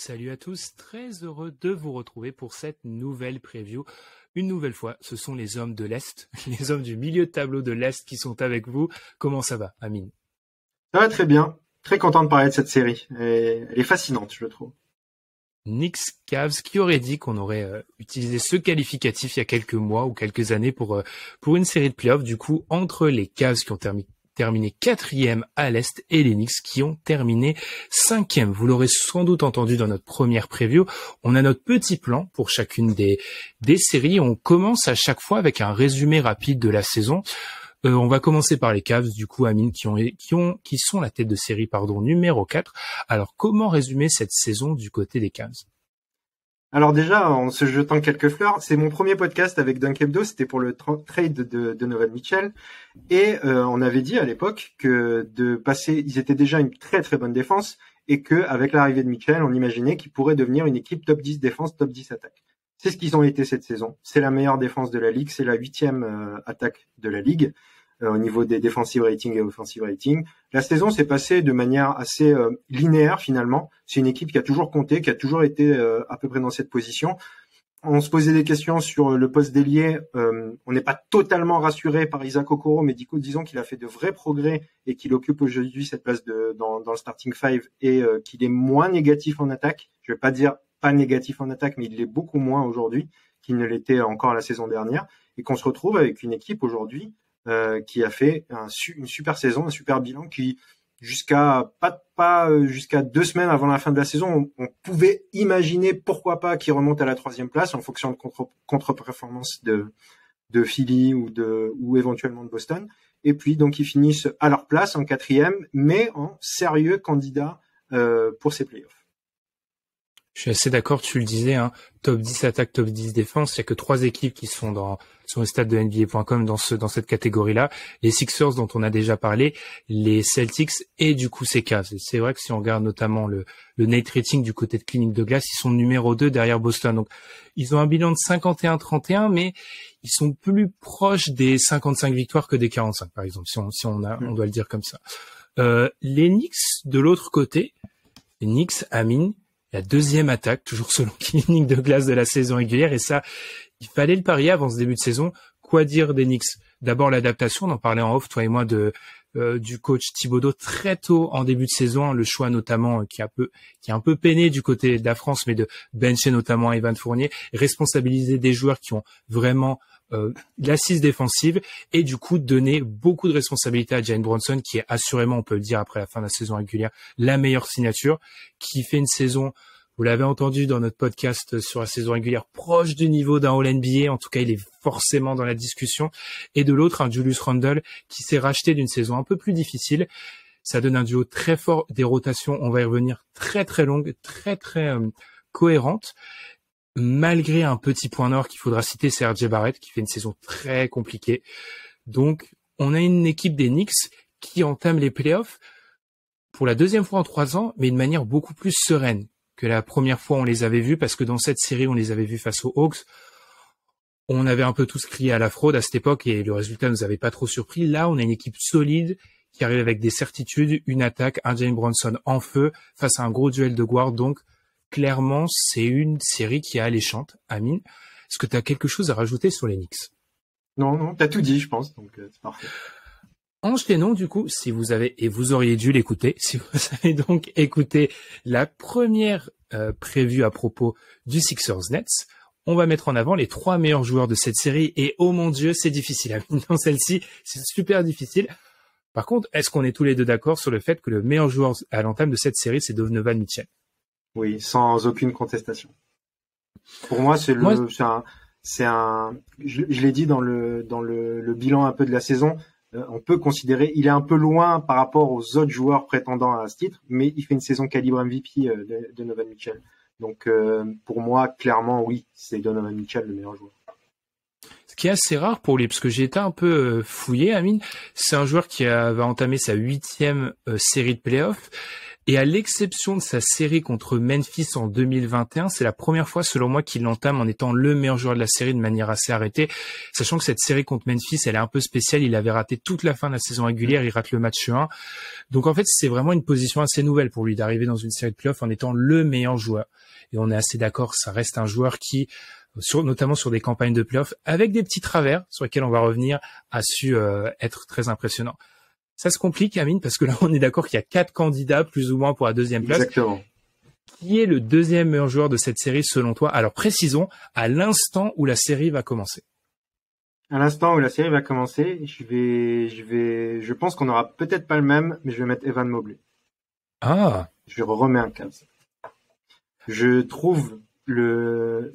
Salut à tous, très heureux de vous retrouver pour cette nouvelle preview. Une nouvelle fois, ce sont les hommes de l'Est, les hommes du milieu de tableau de l'Est qui sont avec vous. Comment ça va, Amine? Ça va très bien. Très content de parler de cette série. Elle est fascinante, je trouve. Knicks Cavs, qui aurait dit qu'on aurait utilisé ce qualificatif il y a quelques mois ou quelques années pour une série de playoffs, du coup, entre les Cavs qui ont terminé 4e à l'Est et les Knicks qui ont terminé 5e. Vous l'aurez sans doute entendu dans notre première preview. On a notre petit plan pour chacune des séries. On commence à chaque fois avec un résumé rapide de la saison. On va commencer par les Cavs, du coup, Amine, qui sont la tête de série, numéro 4. Alors, comment résumer cette saison du côté des Cavs? Alors déjà, en se jetant quelques fleurs, c'est mon premier podcast avec Dunk Hebdo, c'était pour le trade de Donovan Mitchell. Et on avait dit à l'époque que ils étaient déjà une très très bonne défense et que avec l'arrivée de Mitchell, on imaginait qu'ils pourraient devenir une équipe top 10 défense, top 10 attaque. C'est ce qu'ils ont été cette saison. C'est la meilleure défense de la ligue, c'est la 8e attaque de la ligue au niveau des defensive rating et offensive rating. La saison s'est passée de manière assez linéaire finalement. C'est une équipe qui a toujours compté, qui a toujours été à peu près dans cette position. On se posait des questions sur le poste d'ailier. On n'est pas totalement rassuré par Isaac Okoro, mais disons qu'il a fait de vrais progrès et qu'il occupe aujourd'hui cette place dans le starting five et qu'il est moins négatif en attaque. Je vais pas dire pas négatif en attaque, mais il l'est beaucoup moins aujourd'hui qu'il ne l'était encore la saison dernière, et qu'on se retrouve avec une équipe aujourd'hui qui a fait une super saison, un super bilan qui jusqu'à jusqu'à 2 semaines avant la fin de la saison, on pouvait imaginer pourquoi pas qu'ils remontent à la 3e place en fonction de contre-performance de Philly ou éventuellement de Boston. Et puis donc ils finissent à leur place en 4e, mais en sérieux candidat pour ces playoffs. Je suis assez d'accord, tu le disais, hein, top 10 attaque, top 10 défense. Il y a que 3 équipes qui sont sur le stade de NBA.com dans cette catégorie-là. Les Sixers dont on a déjà parlé, les Celtics et du coup ces Cavs. C'est vrai que si on regarde notamment le net rating du côté de Clinique de Glace, ils sont numéro 2 derrière Boston. Donc, ils ont un bilan de 51-31, mais ils sont plus proches des 55 victoires que des 45, par exemple, si on doit le dire comme ça. Les Knicks, de l'autre côté, les Knicks, Amine, la 2e attaque, toujours selon Clinique de Glace de la saison régulière, et ça, il fallait le parier avant ce début de saison. Quoi dire des Knicks? D'abord l'adaptation, on en parlait en off, toi et moi, du coach Thibodeau très tôt en début de saison, le choix notamment qui a un peu peiné du côté de la France, mais de bencher notamment Evan Fournier, responsabiliser des joueurs qui ont vraiment l'assise défensive et du coup donner beaucoup de responsabilités à Jalen Brunson, qui est assurément, on peut le dire après la fin de la saison régulière, la meilleure signature, qui fait une saison, vous l'avez entendu dans notre podcast sur la saison régulière, proche du niveau d'un All-NBA. En tout cas, il est forcément dans la discussion. Et de l'autre, un Julius Randle qui s'est racheté d'une saison un peu plus difficile. Ça donne un duo très fort, des rotations, on va y revenir, très très longues, très très cohérentes. Malgré un petit point noir qu'il faudra citer, c'est RJ Barrett qui fait une saison très compliquée. Donc, on a une équipe des Knicks qui entame les playoffs pour la 2e fois en 3 ans, mais de manière beaucoup plus sereine que la première fois on les avait vus, parce que dans cette série, on les avait vus face aux Hawks. On avait un peu tous crié à la fraude à cette époque et le résultat nous avait pas trop surpris. Là, on a une équipe solide qui arrive avec des certitudes, une attaque, un Jalen Brunson en feu face à un gros duel de guard. Donc, clairement, c'est une série qui est alléchante. Amine, est-ce que tu as quelque chose à rajouter sur les Knicks? Non, t'as tout dit, je pense, donc c'est parfait. Enchaînons du coup, si vous avez, et vous auriez dû l'écouter, si vous avez donc écouté la première preview à propos du Sixers Nets, on va mettre en avant les 3 meilleurs joueurs de cette série, et oh mon Dieu, c'est difficile, Amine, dans celle-ci, c'est super difficile. Par contre, est-ce qu'on est tous les deux d'accord sur le fait que le meilleur joueur à l'entame de cette série, c'est Donovan Mitchell? Oui, sans aucune contestation. Pour moi, je l'ai dit dans le bilan un peu de la saison, on peut considérer, il est un peu loin par rapport aux autres joueurs prétendant à ce titre, mais il fait une saison calibre MVP de Donovan Mitchell. Donc, pour moi, clairement, oui, c'est Donovan Mitchell le meilleur joueur. Ce qui est assez rare pour lui, parce que j'ai été un peu fouillé, Amine, c'est un joueur qui va entamer sa 8e série de playoffs. Et à l'exception de sa série contre Memphis en 2021, c'est la première fois, selon moi, qu'il l'entame en étant le meilleur joueur de la série de manière assez arrêtée. Sachant que cette série contre Memphis, elle est un peu spéciale. Il avait raté toute la fin de la saison régulière. Il rate le match 1. Donc, en fait, c'est vraiment une position assez nouvelle pour lui d'arriver dans une série de playoffs en étant le meilleur joueur. Et on est assez d'accord, ça reste un joueur qui, notamment sur des campagnes de playoffs, avec des petits travers sur lesquels on va revenir, a su être très impressionnant. Ça se complique, Amine, parce que là, on est d'accord qu'il y a 4 candidats, plus ou moins, pour la deuxième place. Exactement. Qui est le deuxième meilleur joueur de cette série, selon toi? Alors, précisons, à l'instant où la série va commencer. À l'instant où la série va commencer, je pense qu'on aura peut-être pas le même, mais je vais mettre Evan Mobley. Ah! Je remets un 15. Je trouve le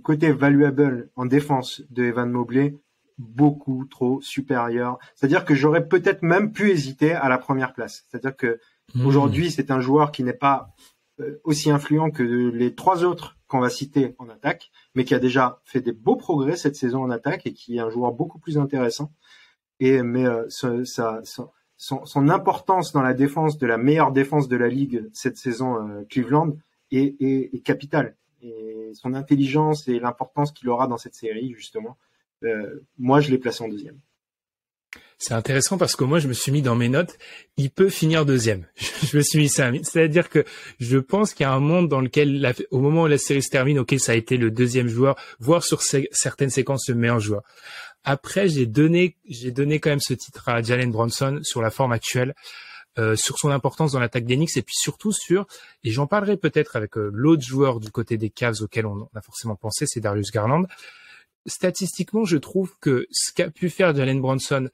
côté valuable en défense de Evan Mobley beaucoup trop supérieur. C'est-à-dire que j'aurais peut-être même pu hésiter à la première place. C'est-à-dire que aujourd'hui, c'est un joueur qui n'est pas aussi influent que les 3 autres qu'on va citer en attaque, mais qui a déjà fait des beaux progrès cette saison en attaque et qui est un joueur beaucoup plus intéressant. Mais son importance dans la défense, de la meilleure défense de la ligue cette saison Cleveland est capitale. Et son intelligence et l'importance qu'il aura dans cette série, justement, moi, je l'ai placé en deuxième. C'est intéressant parce que moi, je me suis mis dans mes notes, il peut finir deuxième. Je me suis mis ça. C'est-à-dire que je pense qu'il y a un monde dans lequel, au moment où la série se termine, ok, ça a été le deuxième joueur, voire sur certaines séquences, le meilleur joueur. Après, j'ai donné quand même ce titre à Jalen Brunson sur la forme actuelle, sur son importance dans l'attaque des Knicks et puis surtout et j'en parlerai peut-être avec l'autre joueur du côté des Cavs auquel on a forcément pensé, c'est Darius Garland. Statistiquement, je trouve que ce qu'a pu faire Jalen Brunson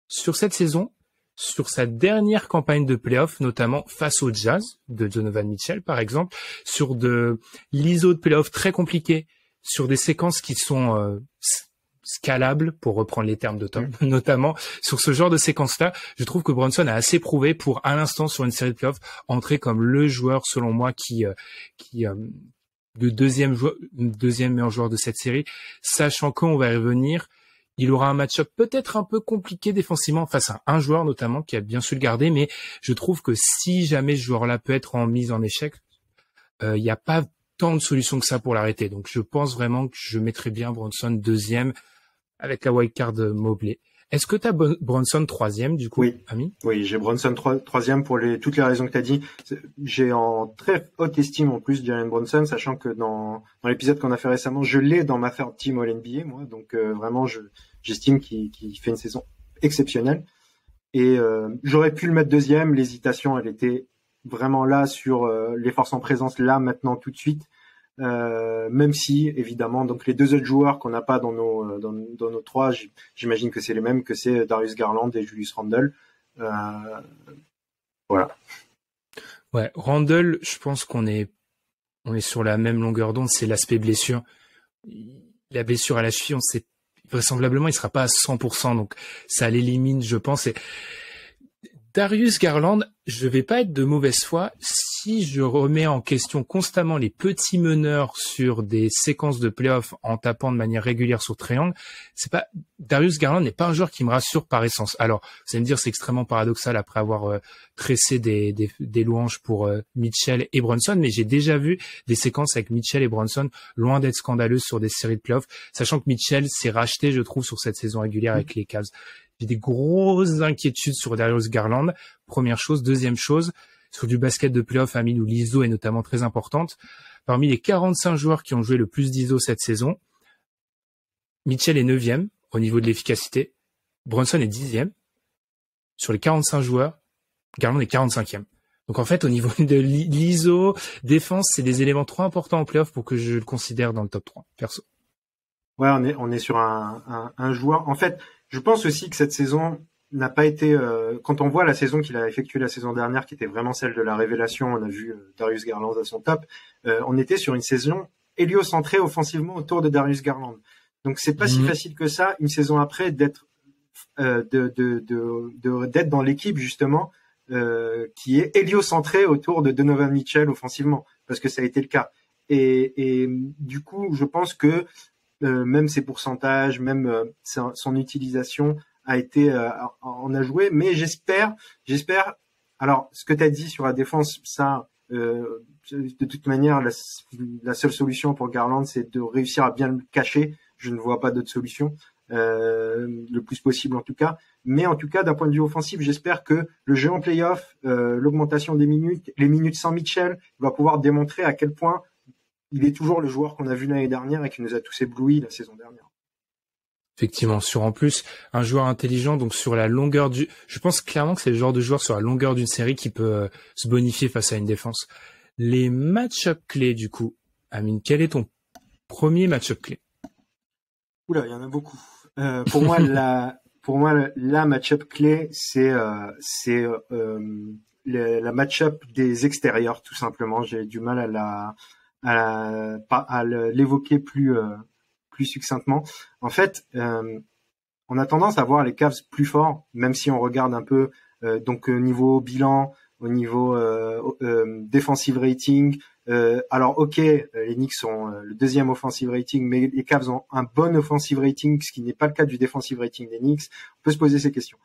sur cette saison, sur sa dernière campagne de playoff, notamment face au Jazz de Donovan Mitchell, par exemple, sur de l'ISO de playoff très compliqué, sur des séquences qui sont scalables, pour reprendre les termes de Tom, notamment sur ce genre de séquences-là, je trouve que Brunson a assez prouvé pour, à l'instant, sur une série de playoffs, entrer comme le joueur, selon moi, le deuxième meilleur joueur de cette série, sachant qu'on va y revenir, il aura un match-up peut-être un peu compliqué défensivement face à un joueur notamment qui a bien su le garder, mais je trouve que si jamais ce joueur-là peut être mise en échec, il n'y a pas tant de solutions que ça pour l'arrêter. Donc je pense vraiment que je mettrais bien Brunson deuxième avec la wildcard Mobley. Est-ce que tu as Brunson troisième du coup, oui. Ami? Oui, j'ai Brunson troisième pour toutes les raisons que tu as dit. J'ai en très haute estime en plus Jalen Brunson, sachant que dans l'épisode qu'on a fait récemment, je l'ai dans ma third team All-NBA, moi. Donc vraiment, j'estime qu'il fait une saison exceptionnelle. Et j'aurais pu le mettre deuxième. L'hésitation, elle était vraiment là sur les forces en présence, là, maintenant, tout de suite. Même si évidemment donc les 2 autres joueurs qu'on n'a pas dans nos 3, j'imagine que c'est les mêmes, que c'est Darius Garland et Julius Randle. Voilà. Ouais, Randle, je pense qu'on est sur la même longueur d'onde, c'est l'aspect blessure. La blessure à la cheville, on sait vraisemblablement il sera pas à 100%, donc ça l'élimine, je pense. Et Darius Garland, je vais pas être de mauvaise foi si je remets en question constamment les petits meneurs sur des séquences de playoffs en tapant de manière régulière sur triangle. Darius Garland n'est pas un joueur qui me rassure par essence. Alors, vous allez me dire, c'est extrêmement paradoxal après avoir tressé des louanges pour Mitchell et Brunson, mais j'ai déjà vu des séquences avec Mitchell et Brunson loin d'être scandaleuses sur des séries de playoffs, sachant que Mitchell s'est racheté, je trouve, sur cette saison régulière avec les Cavs. J'ai des grosses inquiétudes sur Darius Garland. Première chose. Deuxième chose, sur du basket de playoff, Amine, où l'ISO est notamment très importante. Parmi les 45 joueurs qui ont joué le plus d'ISO cette saison, Mitchell est 9e au niveau de l'efficacité. Brunson est 10e. Sur les 45 joueurs, Garland est 45e. Donc en fait, au niveau de l'ISO, défense, c'est des éléments trop importants en playoff pour que je le considère dans le top 3, perso. Ouais, on est sur un joueur. En fait, je pense aussi que cette saison n'a pas été, quand on voit la saison qu'il a effectuée la saison dernière, qui était vraiment celle de la révélation, on a vu Darius Garland à son top, on était sur une saison héliocentrée offensivement autour de Darius Garland. Donc c'est pas si facile que ça, une saison après, d'être d'être dans l'équipe justement qui est héliocentrée autour de Donovan Mitchell offensivement, parce que ça a été le cas. Et du coup, je pense que même ses pourcentages, même son utilisation a été, on a joué, mais j'espère Alors, ce que tu as dit sur la défense, ça, de toute manière, la seule solution pour Garland, c'est de réussir à bien le cacher. Je ne vois pas d'autre solution, le plus possible en tout cas. Mais en tout cas, d'un point de vue offensif, j'espère que le jeu en play-off, l'augmentation des minutes, les minutes sans Mitchell, va pouvoir démontrer à quel point il est toujours le joueur qu'on a vu l'année dernière et qui nous a tous éblouis la saison dernière. Effectivement, sur en plus un joueur intelligent, donc sur la longueur je pense clairement que c'est le genre de joueur sur la longueur d'une série qui peut se bonifier face à une défense. Les match-up clés du coup, Amine, quel est ton premier match-up clé? Oula, il y en a beaucoup. Pour moi, la match-up clé, c'est la match-up des extérieurs, tout simplement. J'ai du mal à l'évoquer plus succinctement. En fait, on a tendance à voir les Cavs plus forts, même si on regarde un peu donc niveau bilan, au niveau defensive rating. Alors ok, les Knicks ont le deuxième offensive rating, mais les Cavs ont un bon offensive rating, ce qui n'est pas le cas du defensive rating des Knicks. On peut se poser ces questions.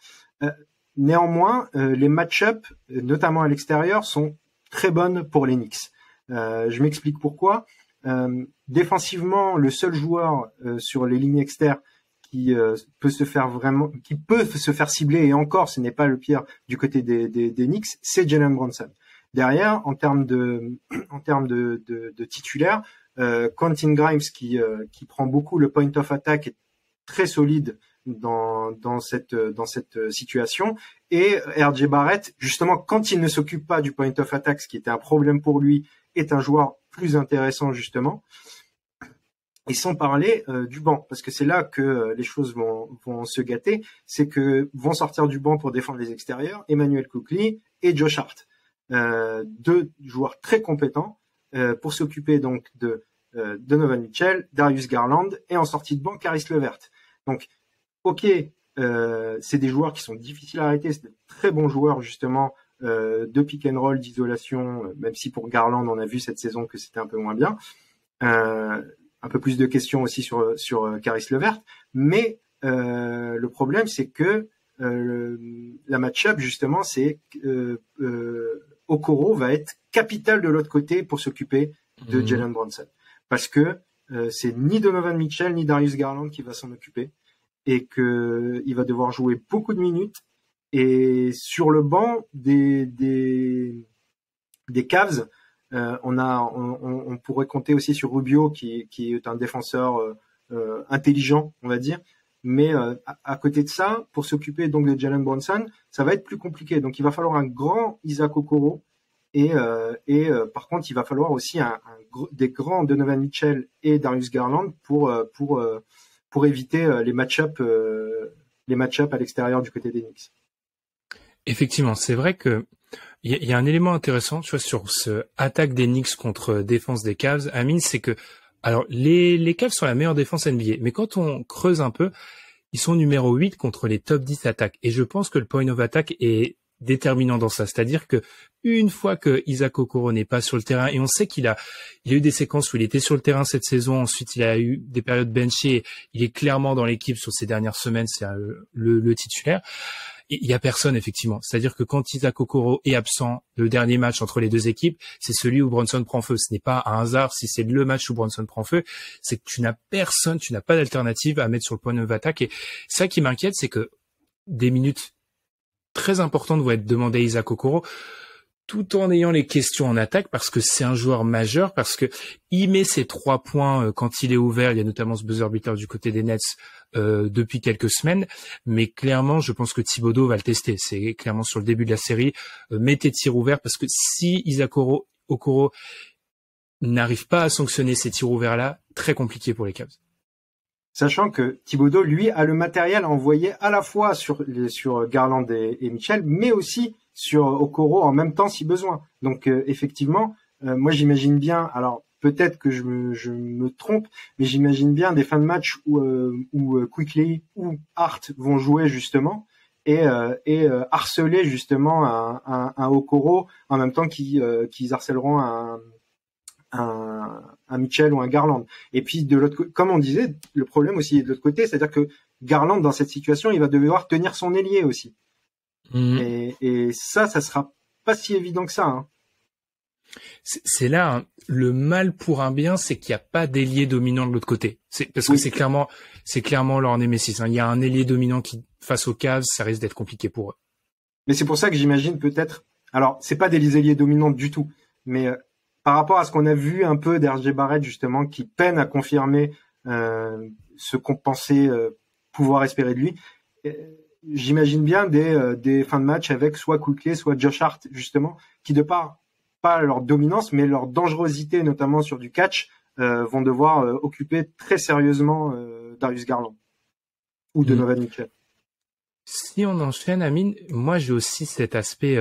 Néanmoins, les match-up, notamment à l'extérieur, sont très bonnes pour les Knicks. Je m'explique pourquoi. Défensivement, le seul joueur sur les lignes externes qui peut se faire cibler, et encore, ce n'est pas le pire du côté des Knicks, c'est Jalen Brunson. Derrière, en termes de titulaire, Quentin Grimes qui prend beaucoup le point of attack est très solide dans cette situation, et RJ Barrett, justement, quand il ne s'occupe pas du point of attack, ce qui était un problème pour lui, est un joueur plus intéressant justement. Et sans parler du banc, parce que c'est là que les choses vont se gâter, c'est que vont sortir du banc pour défendre les extérieurs Emmanuel Quickley et Josh Hart, deux joueurs très compétents pour s'occuper donc de Donovan Mitchell, Darius Garland, et en sortie de banc Caris LeVert. Donc ok, c'est des joueurs qui sont difficiles à arrêter, c'est de très bons joueurs justement de pick and roll, d'isolation, même si pour Garland on a vu cette saison que c'était un peu moins bien. Un peu plus de questions aussi sur Caris LeVert, mais le problème c'est que la match-up justement, c'est Okoro va être capital de l'autre côté pour s'occuper de Jalen Brunson, parce que c'est ni Donovan Mitchell ni Darius Garland qui va s'en occuper, et que il va devoir jouer beaucoup de minutes. Et sur le banc des Cavs, on pourrait compter aussi sur Rubio qui est un défenseur intelligent, on va dire. Mais à côté de ça, pour s'occuper donc de Jalen Brunson, ça va être plus compliqué. Donc il va falloir un grand Isaac Okoro, et par contre il va falloir aussi des grands Donovan Mitchell et Darius Garland pour éviter les match-up à l'extérieur du côté des Knicks. Effectivement, c'est vrai que il y a un élément intéressant, tu vois, sur ce attaque des Knicks contre défense des Cavs, Amine, c'est que alors les Cavs sont la meilleure défense NBA, mais quand on creuse un peu, ils sont numéro 8 contre les top 10 attaques, et je pense que le point of attack est déterminant dans ça, c'est-à-dire que une fois que Isaac Okoro n'est pas sur le terrain, et on sait qu'il a eu des séquences où il était sur le terrain cette saison, ensuite il a eu des périodes benchées, il est clairement dans l'équipe sur ces dernières semaines, c'est le titulaire. Il y a personne, effectivement. C'est-à-dire que quand Isaac Okoro est absent, le dernier match entre les deux équipes, c'est celui où Brunson prend feu. Ce n'est pas un hasard si c'est le match où Brunson prend feu. C'est que tu n'as personne, tu n'as pas d'alternative à mettre sur le point of attack. Et ça qui m'inquiète, c'est que des minutes très importantes vont être demandées à Isaac Okoro, tout en ayant les questions en attaque, parce que c'est un joueur majeur, parce que il met ses 3 points quand il est ouvert. Il y a notamment ce buzzer beater du côté des Nets depuis quelques semaines, mais clairement, je pense que Thibodeau va le tester. C'est clairement sur le début de la série, met tes tirs ouverts, parce que si Isaac Okoro n'arrive pas à sanctionner ces tirs ouverts-là, très compliqué pour les Cavs. Sachant que Thibodeau, lui, a le matériel à envoyer à la fois sur Garland et Mitchell, mais aussi sur Okoro en même temps si besoin. Donc effectivement, moi j'imagine bien, alors peut-être que je me trompe, mais j'imagine bien des fins de match où Quickley ou Hart vont jouer justement et harceler justement un Okoro en même temps qu'ils harcèleront un Mitchell ou un Garland. Et puis de l'autre côté, comme on disait, le problème aussi est de l'autre côté, c'est-à-dire que Garland dans cette situation, il va devoir tenir son ailier aussi. Et ça sera pas si évident que ça. Hein. C'est là hein, le mal pour un bien, c'est qu'il n'y a pas d'ailier dominant de l'autre côté. Parce que c'est clairement leur némésis. Hein. Il y a un ailier dominant qui face aux Cavs, ça risque d'être compliqué pour eux. Mais c'est pour ça que j'imagine peut-être. Alors, c'est pas des ailiers dominants du tout, mais par rapport à ce qu'on a vu un peu d'RJ Barrett justement, qui peine à confirmer ce qu'on pensait pouvoir espérer de lui. J'imagine bien des fins de match avec soit Quickley, soit Josh Hart justement, qui de par pas leur dominance, mais leur dangerosité, notamment sur du catch, vont devoir occuper très sérieusement Darius Garland ou Donovan Mitchell. Si on enchaîne, Amine, moi j'ai aussi cet aspect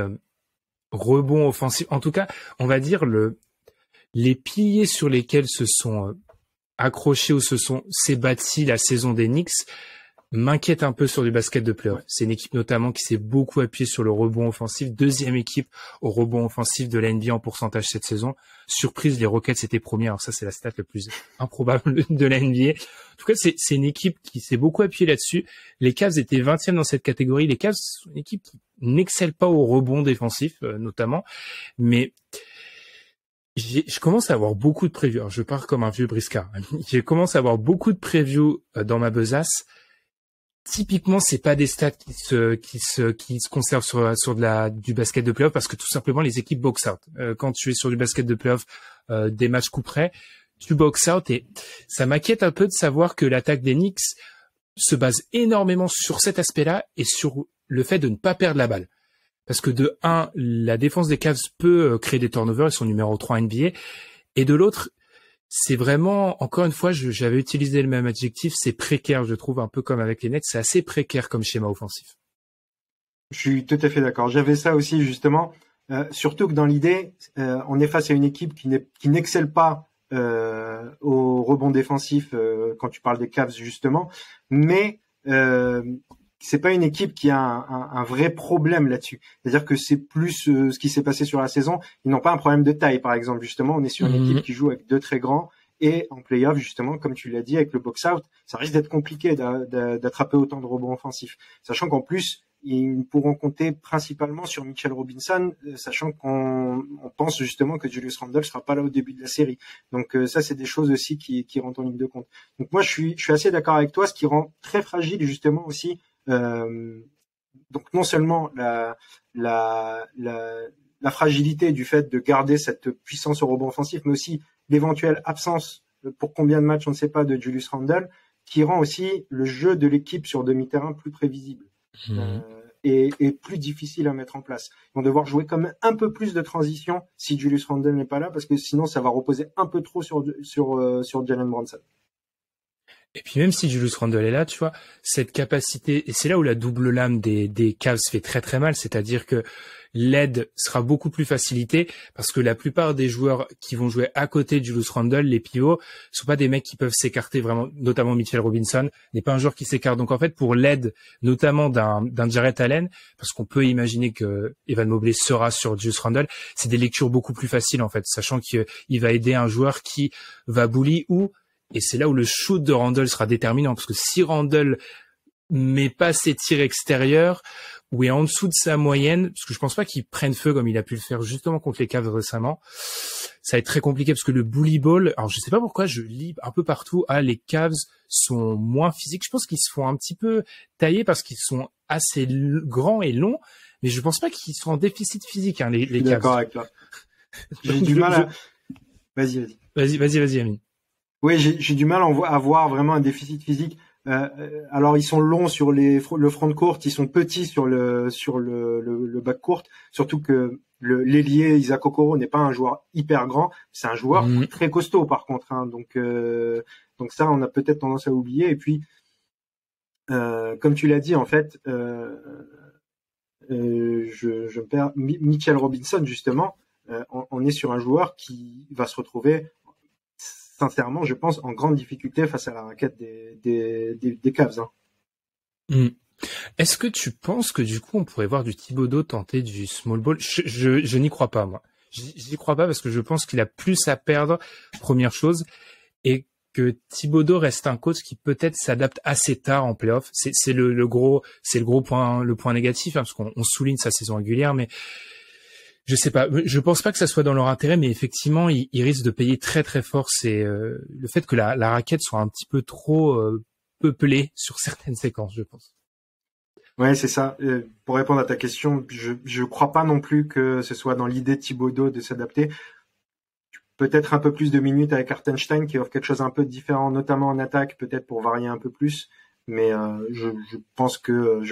rebond offensif. En tout cas, on va dire les piliers sur lesquels se sont accrochés ou s'est bâti la saison des Knicks m'inquiète un peu sur du basket de playoff. C'est une équipe notamment qui s'est beaucoup appuyée sur le rebond offensif. Deuxième équipe au rebond offensif de la NBA en pourcentage cette saison. Surprise, les Rockets étaient premiers. Alors ça, c'est la stat la plus improbable de la NBA. En tout cas, c'est une équipe qui s'est beaucoup appuyée là-dessus. Les Cavs étaient 20e dans cette catégorie. Les Cavs sont une équipe qui n'excelle pas au rebond défensif, notamment. Mais je commence à avoir beaucoup de previews. Alors, je pars comme un vieux briscard. Je commence à avoir beaucoup de previews dans ma besace. Typiquement, c'est pas des stats qui se conservent sur du basket de playoff parce que tout simplement les équipes box out. Quand tu es sur du basket de playoff, des matchs coup près, tu box out et ça m'inquiète un peu de savoir que l'attaque des Knicks se base énormément sur cet aspect-là et sur le fait de ne pas perdre la balle. Parce que de un, la défense des Cavs peut créer des turnovers, ils sont numéro 3 NBA, et de l'autre, c'est vraiment, encore une fois, j'avais utilisé le même adjectif, c'est précaire, je trouve, un peu comme avec les Nets, c'est assez précaire comme schéma offensif. Je suis tout à fait d'accord. J'avais ça aussi, justement, surtout que dans l'idée, on est face à une équipe qui n'excelle pas au rebond défensif quand tu parles des Cavs, justement, mais c'est pas une équipe qui a un vrai problème là-dessus. C'est-à-dire que c'est plus ce qui s'est passé sur la saison. Ils n'ont pas un problème de taille, par exemple. Justement, on est sur une équipe qui joue avec deux très grands. Et en play-off, justement, comme tu l'as dit, avec le box-out, ça risque d'être compliqué d'attraper autant de rebonds offensifs. Sachant qu'en plus, ils pourront compter principalement sur Mitchell Robinson, sachant qu'on pense justement que Julius Randle sera pas là au début de la série. Donc ça, c'est des choses aussi qui rentrent en ligne de compte. Donc moi, je suis assez d'accord avec toi, ce qui rend très fragile justement aussi. Donc non seulement la fragilité du fait de garder cette puissance au rebond offensif, mais aussi l'éventuelle absence pour combien de matchs on ne sait pas de Julius Randle, qui rend aussi le jeu de l'équipe sur demi-terrain plus prévisible et plus difficile à mettre en place. Ils vont devoir jouer quand même un peu plus de transition si Julius Randle n'est pas là, parce que sinon ça va reposer un peu trop sur Jalen Brunson. Et puis même si Julius Randle est là, tu vois, cette capacité, et c'est là où la double lame des Cavs fait très très mal, c'est-à-dire que l'aide sera beaucoup plus facilitée parce que la plupart des joueurs qui vont jouer à côté de Julius Randle, les pivots, sont pas des mecs qui peuvent s'écarter vraiment, notamment Mitchell Robinson n'est pas un joueur qui s'écarte. Donc en fait, pour l'aide, notamment d'un Jarrett Allen, parce qu'on peut imaginer que Evan Mobley sera sur Julius Randle, c'est des lectures beaucoup plus faciles en fait, sachant qu'il va aider un joueur qui va bully et c'est là où le shoot de Randle sera déterminant, parce que si Randle met pas ses tirs extérieurs ou est en dessous de sa moyenne, parce que je pense pas qu'il prenne feu comme il a pu le faire justement contre les Cavs récemment, ça va être très compliqué parce que le bully ball, alors je sais pas pourquoi je lis un peu partout, les Cavs sont moins physiques. Je pense qu'ils se font un petit peu tailler parce qu'ils sont assez grands et longs, mais je pense pas qu'ils sont en déficit physique, les Cavs. D'accord avec toi. J'ai du mal à... Vas-y, Amine. Oui, j'ai du mal à voir vraiment un déficit physique. Alors ils sont longs sur le front court, ils sont petits sur le back court. Surtout que l'ailier Isaac Okoro n'est pas un joueur hyper grand, c'est un joueur très costaud par contre. Hein, donc ça, on a peut-être tendance à oublier. Et puis, comme tu l'as dit, en fait, je me perds. Mitchell Robinson justement, on est sur un joueur qui va se retrouver, sincèrement, je pense, en grande difficulté face à la raquette des Cavs. Hein. Est-ce que tu penses que du coup, on pourrait voir du Thibodeau tenter du small ball? Je n'y crois pas, moi. J'y crois pas parce que je pense qu'il a plus à perdre, première chose, et que Thibodeau reste un coach qui peut-être s'adapte assez tard en playoff. C'est le gros point négatif, hein, parce qu'on souligne sa saison régulière, mais Je sais pas, je pense pas que ça soit dans leur intérêt, mais effectivement, ils risquent de payer très très fort. C'est le fait que la raquette soit un petit peu trop peuplée sur certaines séquences, je pense. Ouais, c'est ça. Pour répondre à ta question, je crois pas non plus que ce soit dans l'idée de Thibodeau de s'adapter. Peut-être un peu plus de minutes avec Hartenstein qui offre quelque chose un peu différent, notamment en attaque, peut-être pour varier un peu plus. Mais je pense que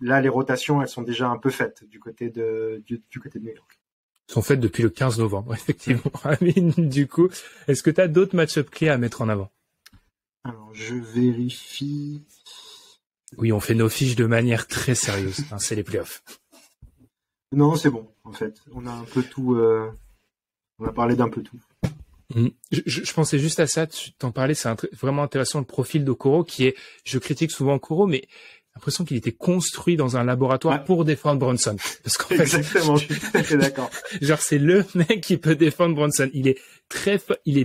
là les rotations elles sont déjà un peu faites du côté de New York. Sont faites depuis le 15 novembre, effectivement. Amine, du coup, est-ce que tu as d'autres match-up clés à mettre en avant? Alors, je vérifie. Oui, on fait nos fiches de manière très sérieuse. Hein, c'est les playoffs. Non, c'est bon, en fait. On a un peu tout. On a parlé d'un peu tout. Je pensais juste à ça. Tu t'en parlais, c'est vraiment intéressant le profil d'Okoro qui est. Je critique souvent Okoro, mais j'ai l'impression qu'il était construit dans un laboratoire pour défendre Brunson. Parce qu'en fait, exactement, je suis tout à fait d'accord. Genre, c'est le mec qui peut défendre Brunson. Il est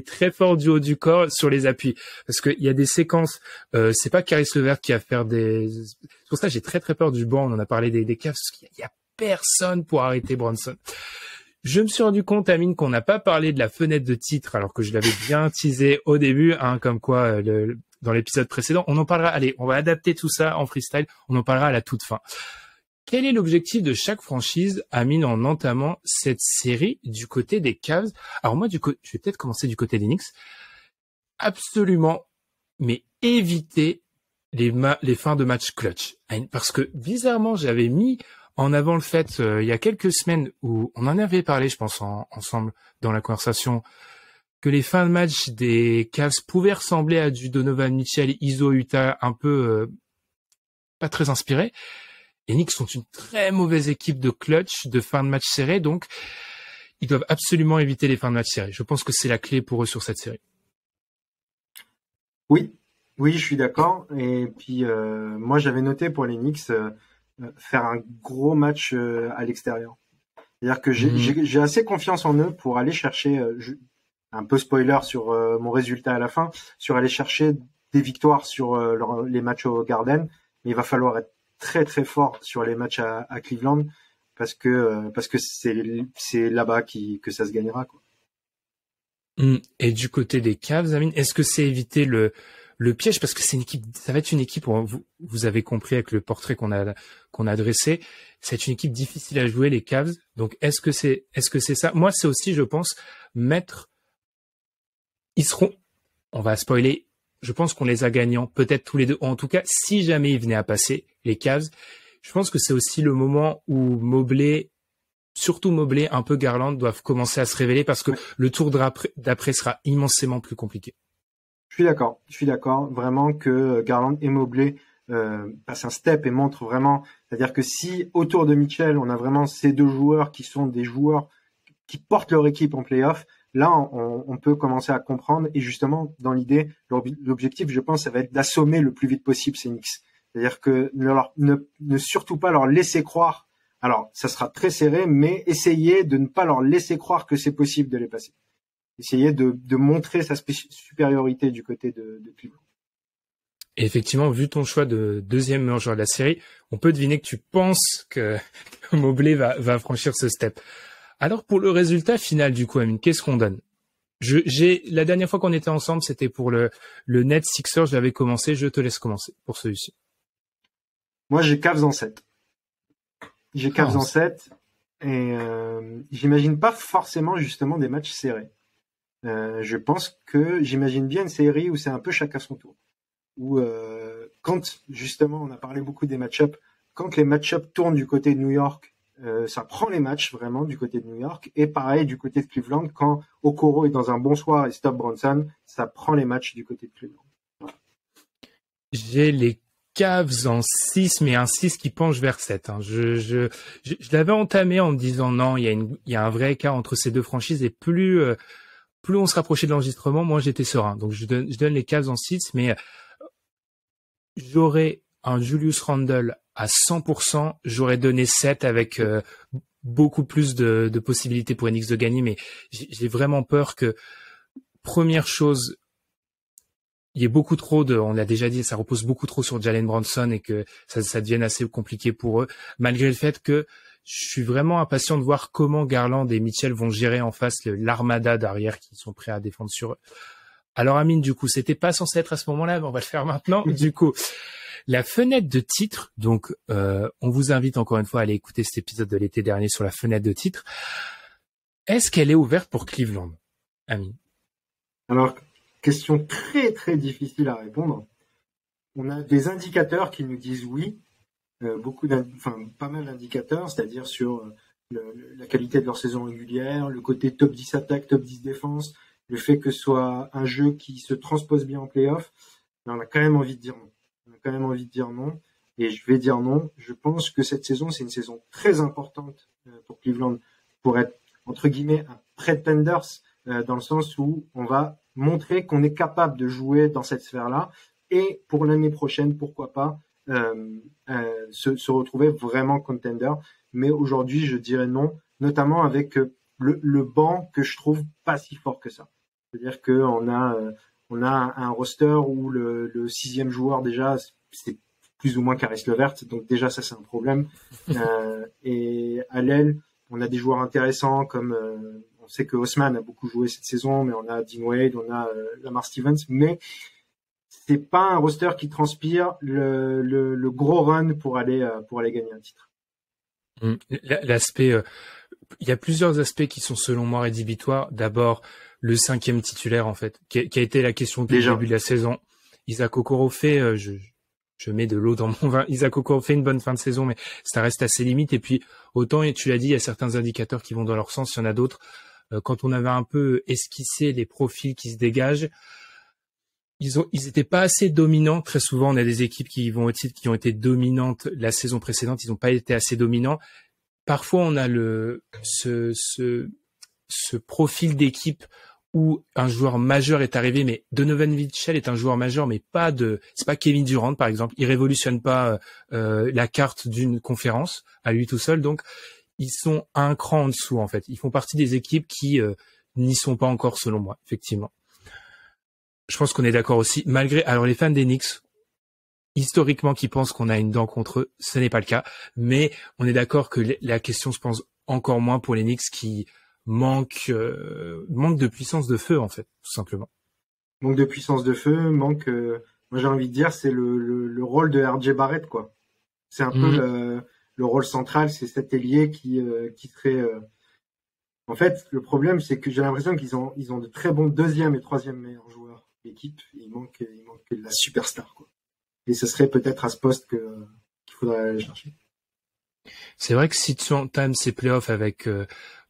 très fort du haut du corps sur les appuis. Parce qu'il y a des séquences, c'est pas Caris Levert qui va faire des... C'est pour ça que j'ai très peur du banc. On en a parlé des Cavs. Parce qu'il y a personne pour arrêter Brunson. Je me suis rendu compte, Amine, qu'on n'a pas parlé de la fenêtre de titre, alors que je l'avais bien teasé au début, hein, comme quoi, dans l'épisode précédent. On en parlera. Allez, on va adapter tout ça en freestyle. On en parlera à la toute fin. Quel est l'objectif de chaque franchise, Amine, en entamant cette série du côté des Cavs? Alors moi, je vais peut-être commencer du côté des Knicks. Absolument, mais éviter les fins de match clutch. Parce que bizarrement, j'avais mis en avant le fait, il y a quelques semaines, où on en avait parlé, je pense, ensemble dans la conversation, que les fins de match des Cavs pouvaient ressembler à du Donovan Mitchell, Iso Utah, un peu pas très inspiré. Les Knicks sont une très mauvaise équipe de clutch, de fin de match serré, donc ils doivent absolument éviter les fins de match serrés. Je pense que c'est la clé pour eux sur cette série. Oui, je suis d'accord. Et puis moi, j'avais noté pour les Knicks faire un gros match à l'extérieur. C'est-à-dire que j'ai assez confiance en eux pour aller chercher, un peu spoiler sur mon résultat à la fin, sur aller chercher des victoires sur les matchs au Garden. Mais il va falloir être très fort sur les matchs à Cleveland parce que c'est là-bas que ça se gagnera, quoi. Et du côté des Cavs, Amine, est-ce que c'est éviter le piège, parce que c'est une équipe, ça va être une équipe, vous avez compris avec le portrait qu'on a dressé, c'est une équipe difficile à jouer, les Cavs. Donc est-ce que c'est ça? Moi, c'est aussi, je pense, on va spoiler, je pense qu'on les a gagnants, peut-être tous les deux, en tout cas, si jamais ils venaient à passer, les Cavs, je pense que c'est aussi le moment où surtout Mobley, un peu Garland, doivent commencer à se révéler parce que le tour d'après sera immensément plus compliqué. Je suis d'accord, vraiment que Garland et Mobley passent un step et montrent vraiment, c'est-à-dire que si autour de Mitchell, on a vraiment ces deux joueurs qui sont des joueurs qui portent leur équipe en playoff, là, on peut commencer à comprendre. Et justement, dans l'idée, l'objectif, je pense, ça va être d'assommer le plus vite possible ces Knicks. C'est-à-dire que ne surtout pas leur laisser croire. Alors, ça sera très serré, mais essayez de ne pas leur laisser croire que c'est possible de les passer. Essayez de montrer sa supériorité du côté de Cleveland. Et effectivement, vu ton choix de deuxième meilleur joueur de la série, on peut deviner que tu penses que Mobley va franchir ce step. Alors pour le résultat final du coup, Amine, qu'est-ce qu'on donne? La dernière fois qu'on était ensemble, c'était pour le Nets Sixers, je l'avais commencé, je te laisse commencer pour celui-ci. Moi, j'ai Cavs en 7. J'ai Cavs en 7 et j'imagine pas forcément justement des matchs serrés. Je pense que j'imagine bien une série où c'est un peu chacun son tour. Où quand justement on a parlé beaucoup des match-ups, quand les match-ups tournent du côté de New York, ça prend les matchs vraiment du côté de New York. Et pareil du côté de Cleveland, quand Okoro est dans un bon soir et stop Brunson, ça prend les matchs du côté de Cleveland. Voilà. J'ai les Cavs en 6, mais un 6 qui penche vers 7. Hein. Je l'avais entamé en me disant non, il y a un vrai écart entre ces deux franchises et plus on se rapprochait de l'enregistrement, moins j'étais serein. Donc je donne les Cavs en 6, mais j'aurais un Julius Randle à 100%, j'aurais donné 7 avec beaucoup plus de possibilités pour Knicks de gagner, mais j'ai vraiment peur que, première chose, il y ait beaucoup trop on l'a déjà dit, ça repose beaucoup trop sur Jalen Brunson et que ça devienne assez compliqué pour eux, malgré le fait que je suis vraiment impatient de voir comment Garland et Mitchell vont gérer en face l'armada d'arrière qui sont prêts à défendre sur eux. Alors Amine, du coup, c'était pas censé être à ce moment-là, mais on va le faire maintenant. Du coup, la fenêtre de titre, donc on vous invite encore une fois à aller écouter cet épisode de l'été dernier sur la fenêtre de titre. Est-ce qu'elle est ouverte pour Cleveland, Amine? Alors, question très très difficile à répondre. On a des indicateurs qui nous disent oui, pas mal d'indicateurs, c'est-à-dire sur la qualité de leur saison régulière, le côté top 10 attaque, top 10 défense, le fait que ce soit un jeu qui se transpose bien en playoff. Mais on a quand même envie de dire non. Et je vais dire non. Je pense que cette saison, c'est une saison très importante pour Cleveland pour être, entre guillemets, un pretenders, dans le sens où on va montrer qu'on est capable de jouer dans cette sphère-là. Et pour l'année prochaine, pourquoi pas, se retrouver vraiment contender. Mais aujourd'hui, je dirais non, notamment avec le banc que je trouve pas si fort que ça. C'est-à-dire qu'on a un roster où le sixième joueur déjà, c'est plus ou moins Caris LeVert, donc déjà ça c'est un problème. Et à l'aile, on a des joueurs intéressants comme on sait que Osman a beaucoup joué cette saison, mais on a Dean Wade, on a Lamar Stevens, mais c'est pas un roster qui transpire le gros run pour aller gagner un titre. L'aspect, il y a plusieurs aspects qui sont selon moi rédhibitoires. D'abord, le 5e titulaire en fait, qui a été la question depuis le début de la saison. Isaac Okoro fait, je mets de l'eau dans mon vin. Isaac Okoro fait une bonne fin de saison, mais ça reste à ses limites. Et puis autant, et tu l'as dit, il y a certains indicateurs qui vont dans leur sens, il y en a d'autres. Quand on avait un peu esquissé les profils qui se dégagent, ils étaient pas assez dominants. Très souvent, on a des équipes qui vont au titre, qui ont été dominantes la saison précédente. Ils n'ont pas été assez dominants. Parfois, on a ce profil d'équipe où un joueur majeur est arrivé, mais Donovan Mitchell est un joueur majeur, mais c'est pas Kevin Durant, par exemple. Il révolutionne pas la carte d'une conférence à lui tout seul. Donc, ils sont un cran en dessous, en fait. Ils font partie des équipes qui n'y sont pas encore, selon moi, effectivement. Je pense qu'on est d'accord aussi. Alors les fans des Knicks, historiquement, qui pensent qu'on a une dent contre eux, ce n'est pas le cas. Mais on est d'accord que la question se pose encore moins pour les Knicks qui manquent de puissance de feu, en fait, tout simplement. Manque de puissance de feu, moi j'ai envie de dire, c'est le rôle de RJ Barrett, quoi. C'est un peu le rôle central, c'est cet ailier qui serait... En fait, le problème, c'est que j'ai l'impression qu'ils ont de très bons deuxième et troisième meilleurs joueurs d'équipe. Il manque de la superstar, quoi. Et ce serait peut-être à ce poste qu'il faudrait aller chercher. C'est vrai que si tu entames ces playoffs avec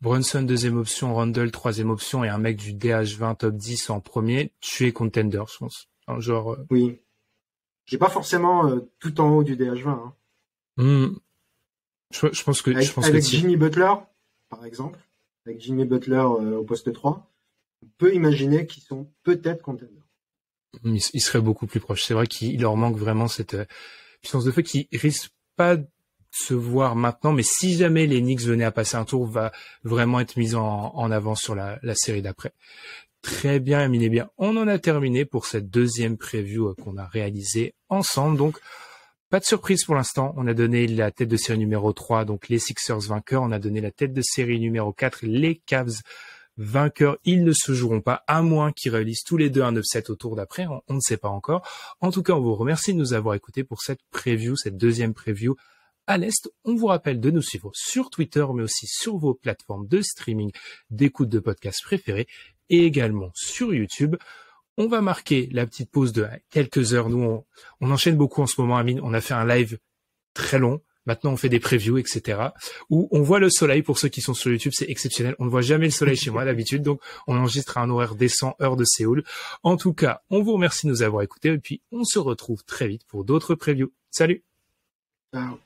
Brunson deuxième option, Randle troisième option et un mec du DH20 top 10 en premier, tu es contender, je pense. Un genre. Oui. J'ai pas forcément tout en haut du DH20. Hein. Je pense que avec Jimmy Butler, par exemple, avec Jimmy Butler au poste 3, on peut imaginer qu'ils sont peut-être contenders. Ils seraient beaucoup plus proches. C'est vrai qu'il leur manque vraiment cette puissance de feu qui risque pas de se voir maintenant, mais si jamais les Knicks venaient à passer un tour, va vraiment être mise en avant sur la série d'après. Très bien, Amine. Eh bien, on en a terminé pour cette deuxième preview qu'on a réalisée ensemble. Donc, pas de surprise pour l'instant. On a donné la tête de série numéro 3, donc les Sixers vainqueurs. On a donné la tête de série numéro 4, les Cavs vainqueurs. Ils ne se joueront pas, à moins qu'ils réalisent tous les deux un 9-7 au tour d'après. On ne sait pas encore. En tout cas, on vous remercie de nous avoir écoutés pour cette preview, cette deuxième preview à l'Est. On vous rappelle de nous suivre sur Twitter, mais aussi sur vos plateformes de streaming, d'écoute de podcasts préférés, et également sur YouTube. On va marquer la petite pause de quelques heures. Nous, on enchaîne beaucoup en ce moment, Amine. On a fait un live très long. Maintenant, on fait des previews, etc. Où on voit le soleil. Pour ceux qui sont sur YouTube, c'est exceptionnel. On ne voit jamais le soleil chez moi d'habitude. Donc, on enregistre à un horaire décent, heure de Séoul. En tout cas, on vous remercie de nous avoir écoutés. Et puis, on se retrouve très vite pour d'autres previews. Salut! Ciao.